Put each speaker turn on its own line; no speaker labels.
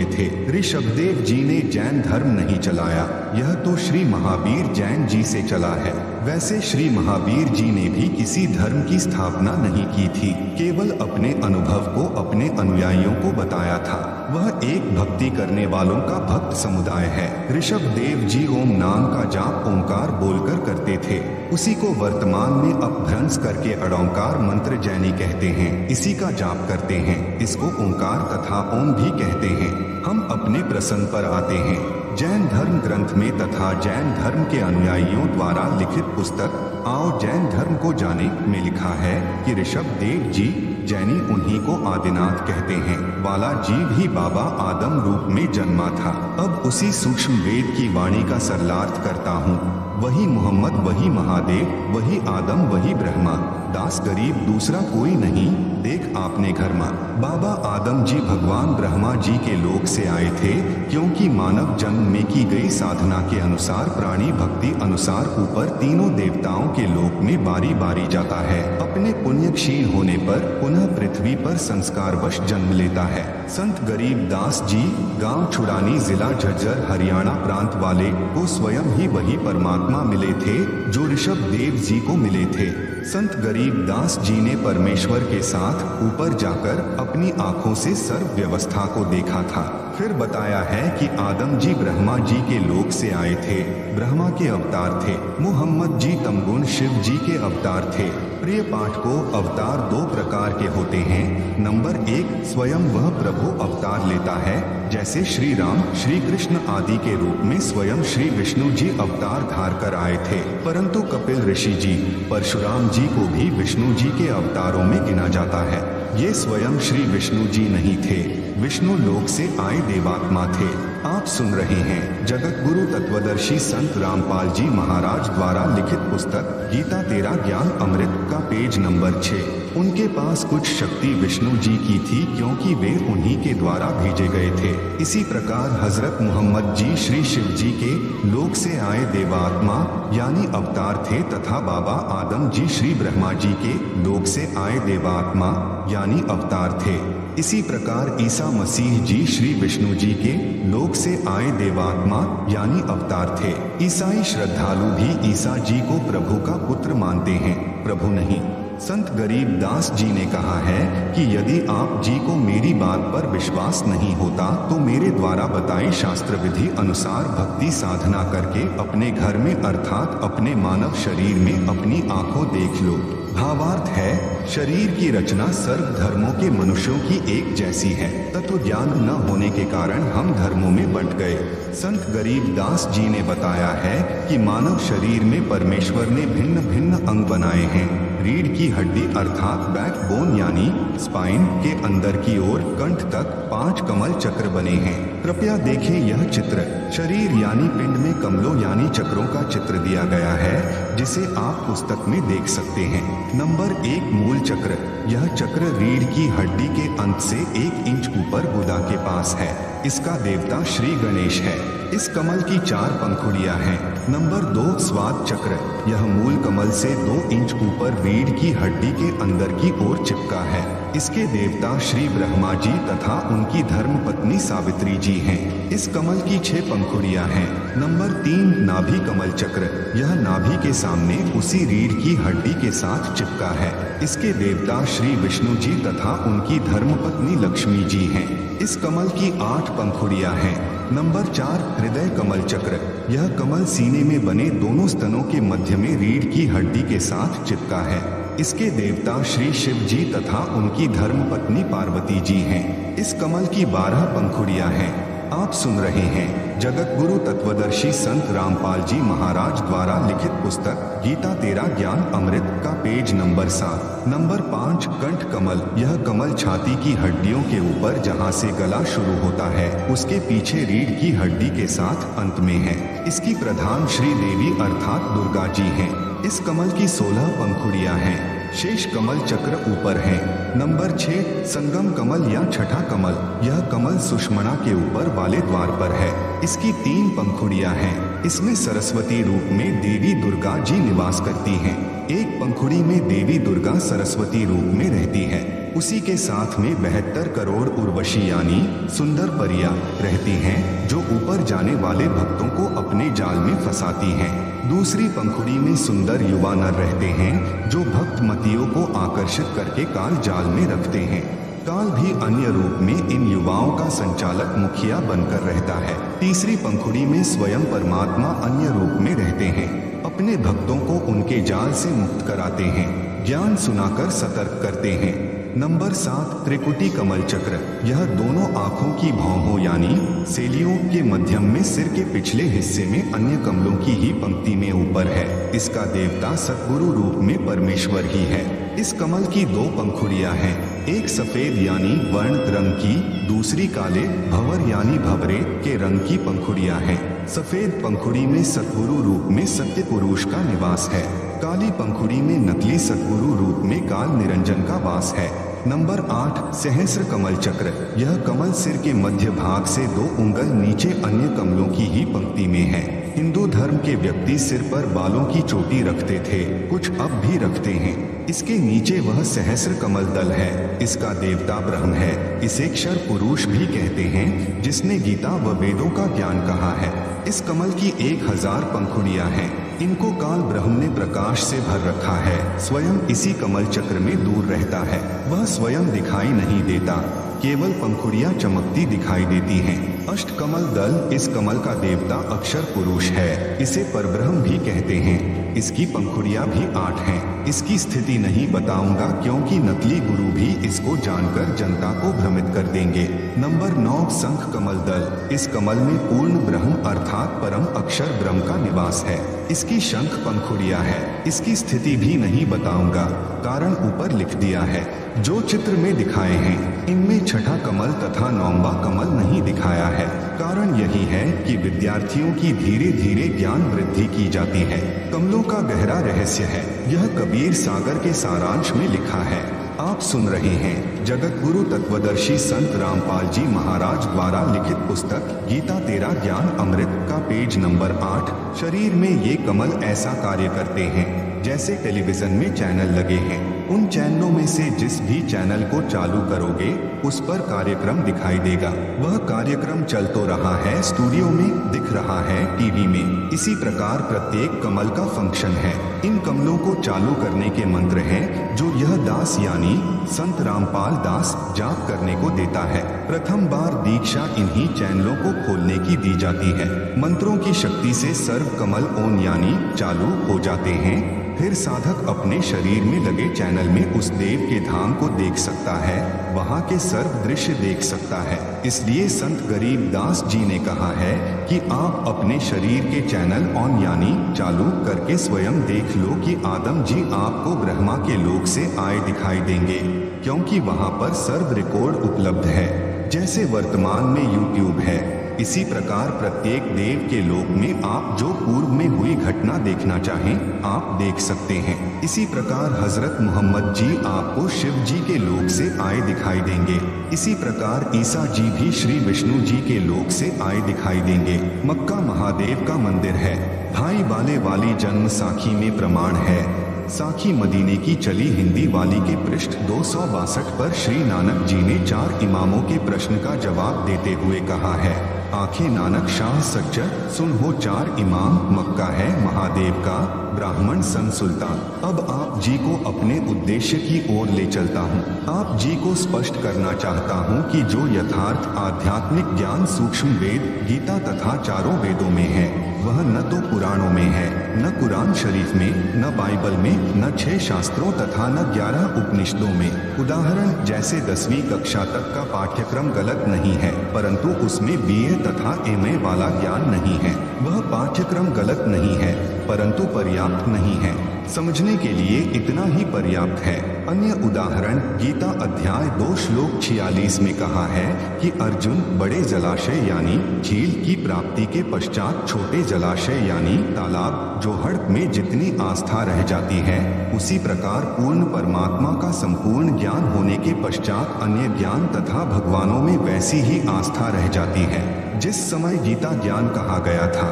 होते थे। ऋषभदेव जी ने जैन धर्म नहीं चलाया, यह तो श्री महावीर जैन जी से चला है। वैसे श्री महावीर जी ने भी किसी धर्म की स्थापना नहीं की थी, केवल अपने अनुभव को अपने अनुयायियों को बताया था। वह एक भक्ति करने वालों का भक्त समुदाय है। ऋषभदेव जी ओम नाम का जाप ओंकार बोलकर करते थे, उसी को वर्तमान में अपभ्रंश करके अड़ोंकार मंत्र जैनी कहते हैं। इसी का जाप करते हैं, इसको ओंकार तथा ओम भी कहते हैं। हम अपने प्रसंग पर आते हैं। जैन धर्म ग्रंथ में तथा जैन धर्म के अनुयायियों द्वारा लिखित पुस्तक आओ जैन धर्म को जाने में लिखा है कि ऋषभदेव जी जैनी उन्हीं को आदिनाथ कहते हैं वाला जीव ही बाबा आदम रूप में जन्मा था। अब उसी सूक्ष्म वेद की वाणी का सरलार्थ करता हूँ। वही मोहम्मद, वही महादेव, वही आदम, वही ब्रह्मा, दास गरीब दूसरा कोई नहीं, देख आपने घर में। बाबा आदम जी भगवान ब्रह्मा जी के लोक से आए थे, क्योंकि मानव जन्म में की गई साधना के अनुसार प्राणी भक्ति अनुसार ऊपर तीनों देवताओं के लोक में बारी बारी जाता है। अपने पुण्य क्षीण होने पर पुनः पृथ्वी पर संस्कारवश जन्म लेता है। संत गरीब दास जी गांव छुड़ानी जिला झज्जर हरियाणा प्रांत वाले को स्वयं ही वही परमात्मा मिले थे जो ऋषभदेव जी को मिले थे। संत गरीब दास जी ने परमेश्वर के साथ ऊपर जाकर अपनी आंखों से सर्व व्यवस्था को देखा था। फिर बताया है कि आदम जी ब्रह्मा जी के लोक से आए थे, ब्रह्मा के अवतार थे। मोहम्मद जी तमगुण शिव जी के अवतार थे। प्रिय पाठ को अवतार दो प्रकार के होते हैं। नंबर 1, स्वयं वह प्रभु अवतार लेता है, जैसे श्री राम, श्री कृष्ण आदि के रूप में स्वयं श्री विष्णु जी अवतार धार कर आए थे। परंतु कपिल ऋषि जी, परशुराम जी को भी विष्णु जी के अवतारों में गिना जाता है। ये स्वयं श्री विष्णु जी नहीं थे, विष्णु लोक से आए देवात्मा थे। आप सुन रहे हैं जगत गुरु तत्वदर्शी संत रामपाल जी महाराज द्वारा लिखित पुस्तक गीता तेरा ज्ञान अमृत का पेज नंबर 6। उनके पास कुछ शक्ति विष्णु जी की थी, क्योंकि वे उन्हीं के द्वारा भेजे गए थे। इसी प्रकार हजरत मोहम्मद जी श्री शिव जी के लोक से आए देवात्मा यानी अवतार थे, तथा बाबा आदम जी श्री ब्रह्मा जी के लोक से आए देवात्मा यानी अवतार थे। इसी प्रकार ईसा मसीह जी श्री विष्णु जी के लोक से आए देवात्मा यानी अवतार थे। ईसाई श्रद्धालु भी ईसा जी को प्रभु का पुत्र मानते हैं, प्रभु नहीं। संत गरीब दास जी ने कहा है कि यदि आप जी को मेरी बात पर विश्वास नहीं होता तो मेरे द्वारा बताई शास्त्र विधि अनुसार भक्ति साधना करके अपने घर में अर्थात अपने मानव शरीर में अपनी आंखों देख लो। भावार्थ है, शरीर की रचना सर्व धर्मों के मनुष्यों की एक जैसी है। तत्व ज्ञान न होने के कारण हम धर्मों में बंट गए। संत गरीब दास जी ने बताया है कि मानव शरीर में परमेश्वर ने भिन्न भिन्न अंग बनाए हैं। रीढ़ की हड्डी अर्थात बैकबोन यानी स्पाइन के अंदर की ओर कंठ तक 5 कमल चक्र बने हैं। कृपया देखें यह चित्र। शरीर यानी पिंड में कमलों यानी चक्रों का चित्र दिया गया है, जिसे आप पुस्तक में देख सकते हैं। नंबर 1 मूल चक्र। यह चक्र रीढ़ की हड्डी के अंत से 1 इंच ऊपर गुदा के पास है। इसका देवता श्री गणेश है। इस कमल की 4 पंखुड़ियां हैं। नंबर 2 स्वाद चक्र। यह मूल कमल से 2 इंच ऊपर रीढ़ की हड्डी के अंदर की ओर चिपका है। इसके देवता श्री ब्रह्मा जी तथा उनकी धर्म पत्नी सावित्री जी हैं। इस कमल की 6 पंखुड़ियां हैं। नंबर 3 नाभि कमल चक्र। यह नाभि के सामने उसी रीढ़ की हड्डी के साथ चिपका है। इसके देवता श्री विष्णु जी तथा उनकी धर्म पत्नी लक्ष्मी जी हैं। इस कमल की 8 पंखुड़ियां हैं। नंबर 4 हृदय कमल चक्र। यह कमल सीने में बने दोनों स्तनों के मध्य में रीढ़ की हड्डी के साथ चिपका है। इसके देवता श्री शिव जी तथा उनकी धर्म पत्नी पार्वती जी हैं। इस कमल की 12 पंखुड़ियां हैं। आप सुन रहे हैं जगत गुरु तत्वदर्शी संत रामपाल जी महाराज द्वारा लिखित पुस्तक गीता तेरा ज्ञान अमृत का पेज नंबर 7। नंबर 5 कंठ कमल। यह कमल छाती की हड्डियों के ऊपर जहां से गला शुरू होता है उसके पीछे रीढ़ की हड्डी के साथ अंत में है। इसकी प्रधान श्री देवी अर्थात दुर्गा जी हैं। इस कमल की 16 पंखुड़ियां हैं। शेष कमल चक्र ऊपर है। नंबर 6 संगम कमल या छठा कमल। यह कमल सुषमणा के ऊपर वाले द्वार पर है। इसकी 3 पंखुड़ियां हैं। इसमें सरस्वती रूप में देवी दुर्गा जी निवास करती हैं। एक पंखुड़ी में देवी दुर्गा सरस्वती रूप में रहती है। उसी के साथ में 72 करोड़ उर्वशी यानी सुंदर परियां रहती हैं, जो ऊपर जाने वाले भक्तों को अपने जाल में फंसाती हैं। दूसरी पंखुड़ी में सुंदर युवा नर रहते हैं, जो भक्त मतियों को आकर्षित करके काल जाल में रखते हैं। काल भी अन्य रूप में इन युवाओं का संचालक मुखिया बनकर रहता है। तीसरी पंखुड़ी में स्वयं परमात्मा अन्य रूप में रहते हैं, अपने भक्तों को उनके जाल से मुक्त कराते हैं, ज्ञान सुनाकर सतर्क करते हैं। नंबर 7 त्रिकुटी कमल चक्र। यह दोनों आंखों की भौहों यानी सेलियों के मध्यम में सिर के पिछले हिस्से में अन्य कमलों की ही पंक्ति में ऊपर है। इसका देवता सतगुरु रूप में परमेश्वर ही है। इस कमल की 2 पंखुड़ियां हैं, एक सफेद यानी वर्ण रंग की, दूसरी काले भंवर यानी भंवरे के रंग की पंखुड़ियां हैं। सफेद पंखुड़ी में सतगुरु रूप में सत्य पुरुष का निवास है। काली पंखुड़ी में नकली सतगुरु रूप में काल निरंजन का वास है। नंबर 8 सहस्र कमल चक्र। यह कमल सिर के मध्य भाग से 2 उंगल नीचे अन्य कमलों की ही पंक्ति में है। हिंदू धर्म के व्यक्ति सिर पर बालों की चोटी रखते थे, कुछ अब भी रखते हैं। इसके नीचे वह सहस्र कमल दल है। इसका देवता ब्रह्म है। इसे क्षर पुरुष भी कहते हैं, जिसने गीता व वेदों का ज्ञान कहा है। इस कमल की 1000 पंखुड़ियां हैं। इनको काल ब्रह्म ने प्रकाश से भर रखा है। स्वयं इसी कमल चक्र में दूर रहता है। वह स्वयं दिखाई नहीं देता, केवल पंखुड़ियां चमकती दिखाई देती हैं। अष्टकमल दल। इस कमल का देवता अक्षर पुरुष है। इसे परब्रह्म भी कहते हैं। इसकी पंखुड़ियां भी 8 हैं। इसकी स्थिति नहीं बताऊंगा, क्योंकि नकली गुरु भी इसको जानकर जनता को भ्रमित कर देंगे। नंबर 9 शंख कमल दल। इस कमल में पूर्ण ब्रह्म अर्थात परम अक्षर ब्रह्म का निवास है। इसकी शंख पंखुड़ियां है। इसकी स्थिति भी नहीं बताऊंगा, कारण ऊपर लिख दिया है। जो चित्र में दिखाए हैं, इनमें छठा कमल तथा 9वां कमल नहीं दिखाया है। कारण यही है कि विद्यार्थियों की धीरे धीरे ज्ञान वृद्धि की जाती है। कमलों का गहरा रहस्य है। यह कबीर सागर के सारांश में लिखा है। आप सुन रहे हैं जगत गुरु तत्वदर्शी संत रामपाल जी महाराज द्वारा लिखित पुस्तक गीता तेरा ज्ञान अमृत का पेज नंबर 8। शरीर में ये कमल ऐसा कार्य करते हैं जैसे टेलीविजन में चैनल लगे हैं। उन चैनलों में से जिस भी चैनल को चालू करोगे, उस पर कार्यक्रम दिखाई देगा। वह कार्यक्रम चल तो रहा है, स्टूडियो में दिख रहा है, टीवी में। इसी प्रकार प्रत्येक कमल का फंक्शन है। इन कमलों को चालू करने के मंत्र हैं, जो यह दास यानी संत रामपाल दास जाप करने को देता है। प्रथम बार दीक्षा इन्हीं चैनलों को खोलने की दी जाती है। मंत्रों की शक्ति से सर्व कमल ऑन यानी चालू हो जाते हैं। फिर साधक अपने शरीर में लगे चैनल में उस देव के धाम को देख सकता है, वहाँ के सर्व दृश्य देख सकता है। इसलिए संत गरीब दास जी ने कहा है कि आप अपने शरीर के चैनल ऑन यानी चालू करके स्वयं देख लो कि आदम जी आपको ब्रह्मा के लोक से आए दिखाई देंगे, क्योंकि वहाँ पर सर्व रिकॉर्ड उपलब्ध है। जैसे वर्तमान में यूट्यूब है, इसी प्रकार प्रत्येक देव के लोक में आप जो पूर्व में हुई घटना देखना चाहें, आप देख सकते हैं। इसी प्रकार हजरत मोहम्मद जी आपको शिव जी के लोक से आए दिखाई देंगे। इसी प्रकार ईसा जी भी श्री विष्णु जी के लोक से आए दिखाई देंगे। मक्का महादेव का मंदिर है। भाई बाले वाली जन्म साखी में प्रमाण है। साखी मदीने की चली हिंदी वाली के पृष्ठ 262 पर श्री नानक जी ने 4 इमामों के प्रश्न का जवाब देते हुए कहा है, आंखें नानक शाह सच्चर सुन हो 4 इमाम। मक्का है महादेव का, ब्राह्मण सन सुल्तान। अब आप जी को अपने उद्देश्य की ओर ले चलता हूँ। आप जी को स्पष्ट करना चाहता हूँ कि जो यथार्थ आध्यात्मिक ज्ञान सूक्ष्म वेद गीता तथा चारों वेदों में है, वह न तो पुराणों में है, न कुरान शरीफ में, न बाइबल में, न 6 शास्त्रों तथा न 11 उपनिषदों में। उदाहरण जैसे 10वीं कक्षा तक का पाठ्यक्रम गलत नहीं है, परंतु उसमें BA तथा MA वाला ज्ञान नहीं है। वह पाठ्यक्रम गलत नहीं है, परंतु पर्याप्त नहीं है। समझने के लिए इतना ही पर्याप्त है। अन्य उदाहरण गीता अध्याय 2 श्लोक 46 में कहा है कि अर्जुन बड़े जलाशय यानी झील की प्राप्ति के पश्चात छोटे जलाशय यानी तालाब जोहड़ में जितनी आस्था रह जाती है, उसी प्रकार पूर्ण परमात्मा का संपूर्ण ज्ञान होने के पश्चात अन्य ज्ञान तथा भगवानों में वैसी ही आस्था रह जाती है। जिस समय गीता ज्ञान कहा गया था,